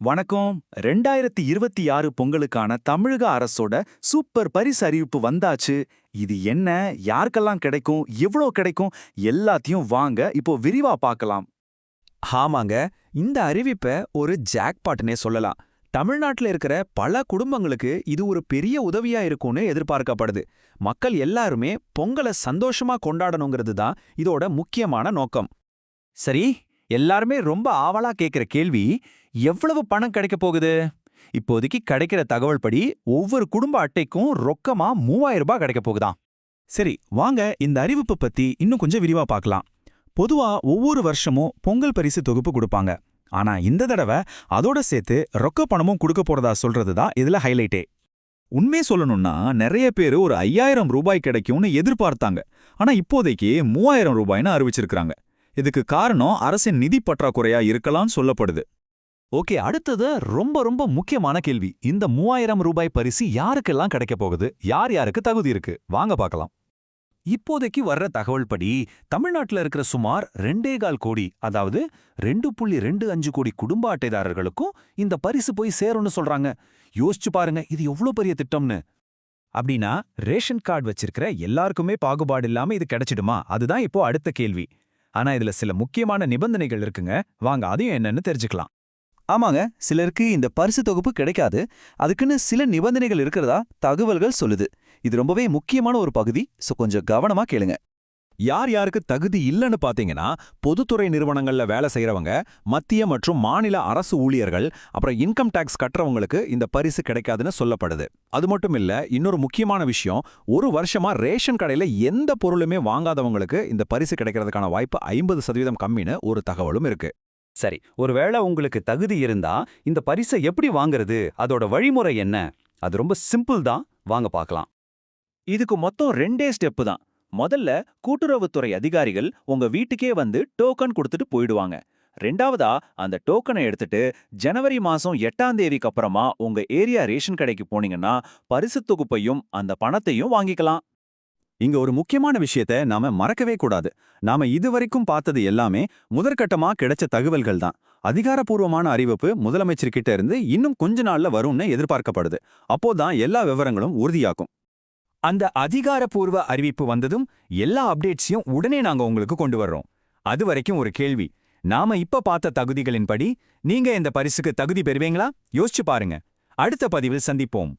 வணக்கம். 2026 பொங்கலுக்கான தமிழக அரசோட சூப்பர் பரிசு அறிவிப்பு வந்தாச்சு. இது என்ன, யாருக்கெல்லாம் கிடைக்கும், எவ்வளோ கிடைக்கும், எல்லாத்தையும் வாங்க இப்போ விரிவா பார்க்கலாம். ஆமாங்க, இந்த அறிவிப்ப ஒரு ஜாக்பாட்னே சொல்லலாம். தமிழ்நாட்டுல இருக்கிற பல குடும்பங்களுக்கு இது ஒரு பெரிய உதவியா இருக்கும்னு எதிர்பார்க்கப்படுது. மக்கள் எல்லாருமே பொங்கலை சந்தோஷமா கொண்டாடணுங்கிறது தான் இதோட முக்கியமான நோக்கம். சரி, எல்லாருமே ரொம்ப ஆவலா கேக்குற கேள்வி, எவ்வளவு பணம் கிடைக்க போகுது? இப்போதைக்கு கிடைக்கிற தகவல் படி ஒவ்வொரு குடும்ப அட்டைக்கும் ரொக்கமா 3000 ரூபாய் கிடைக்க போகுதாம். சரி, வாங்க இந்த அறிவிப்பு பத்தி இன்னும் கொஞ்சம் விரிவா பார்க்கலாம். பொதுவா ஒவ்வொரு வருஷமும் பொங்கல் பரிசு தொகுப்பு கொடுப்பாங்க. ஆனா இந்த தடவை அதோட சேர்த்து ரொக்க பணமும் கொடுக்க போறதா சொல்றது தான் இதுல ஹைலைட்டே. உண்மையை சொல்லணும்னா நிறைய பேர் ஒரு 5000 ரூபாய் கிடைக்கும்னு எதிர்பார்த்தாங்க. ஆனா இப்போதைக்கு 3000 ரூபாய்னு அறிவிச்சிருக்காங்க. இதுக்கு காரணம் அரசின் நிதி பற்றாக்குறையா இருக்கலாம்னு சொல்லப்படுது. ஓகே, அடுத்தது ரொம்ப ரொம்ப முக்கியமான கேள்வி. இந்த 3000 ரூபாய் பரிசு யாருக்கெல்லாம் கிடைக்க போகுது? யார் யாருக்கு தகுதி இருக்கு? வாங்க பார்க்கலாம். இப்போதைக்கு வர்ற தகவல் படி தமிழ்நாட்டுல இருக்கிற சுமார் 2.25 கோடி, அதாவது 2.25 கோடி குடும்ப அட்டைதாரர்களுக்கும் இந்த பரிசு போய் சேரும்னு சொல்றாங்க. யோசிச்சு பாருங்க, இது எவ்வளவு பெரிய திட்டம்னு. அப்படின்னா ரேஷன் கார்டு வச்சிருக்கிற எல்லாருக்குமே பாகுபாடு இல்லாம இது கிடைச்சிடுமா? அதுதான் இப்போ அடுத்த கேள்வி. ஆனா இதுல சில முக்கியமான நிபந்தனைகள் இருக்குங்க. வாங்க அதையும் என்னன்னு தெரிஞ்சுக்கலாம். ஆமாங்க, சிலருக்கு இந்த பரிசு தொகுப்பு கிடைக்காது. அதுக்குன்னு சில நிபந்தனைகள் இருக்கிறதா தகவல்கள் சொல்லுது. இது ரொம்பவே முக்கியமான ஒரு பகுதி, சோ கொஞ்சம் கவனமா கேளுங்க. யார் யாருக்கு தகுதி இல்லைன்னு பாத்தீங்கன்னா, பொதுத்துறை நிறுவனங்கள்ல வேலை செய்யறவங்க, மத்திய மற்றும் மாநில அரசு ஊழியர்கள், அப்புறம் இன்கம் டாக்ஸ் கட்டுறவங்களுக்கு இந்த பரிசு கிடைக்காதுன்னு சொல்லப்படுது. அது மட்டும் இல்ல, இன்னொரு முக்கியமான விஷயம், ஒரு வருஷமா ரேஷன் கடையில எந்த பொருளுமே வாங்காதவங்களுக்கு இந்த பரிசு கிடைக்கிறதுக்கான வாய்ப்பு 50% கம்மின்னு ஒரு தகவலும் இருக்கு. சரி, ஒருவேளை உங்களுக்கு தகுதி இருந்தா இந்த பரிசை எப்படி வாங்குறது? அதோட வழிமுறை என்ன? அது ரொம்ப சிம்பிள் தான், வாங்க பார்க்கலாம். இதுக்கு மொத்தம் 2 ஸ்டெப்பு தான். முதல்ல கூட்டுறவுத்துறை அதிகாரிகள் உங்க வீட்டுக்கே வந்து டோக்கன் கொடுத்துட்டு போயிடுவாங்க. ரெண்டாவதா அந்த டோக்கனை எடுத்துட்டு ஜனவரி மாசம் 8ஆம் தேதிக்கு அப்புறமா உங்க ஏரியா ரேஷன் கடைக்கு போனீங்கன்னா பரிசு தொகுப்பையும் அந்த பணத்தையும் வாங்கிக்கலாம். இங்க ஒரு முக்கியமான விஷயத்த நாம மறக்கவே கூடாது. நாம இதுவரைக்கும் பார்த்தது எல்லாமே முதற்கட்டமா கிடைச்ச தகவல்கள் தான். அதிகாரப்பூர்வமான அறிவிப்பு முதலமைச்சர்கிட்ட இருந்து இன்னும் கொஞ்ச நாள்ல வரும்னு எதிர்பார்க்கப்படுது. அப்போதான் எல்லா விவரங்களும் உறுதியாகும். அந்த அதிகாரப்பூர்வ அறிவிப்பு வந்ததும் எல்லா அப்டேட்ஸையும் உடனே நாங்க உங்களுக்கு கொண்டு வர்றோம். அது வரைக்கும் ஒரு கேள்வி, நாம இப்ப பார்த்த தகுதிகளின்படி நீங்க இந்த பரிசுக்கு தகுதி பெறுவீங்களா? யோசிச்சு பாருங்க. அடுத்த பதிவில் சந்திப்போம்.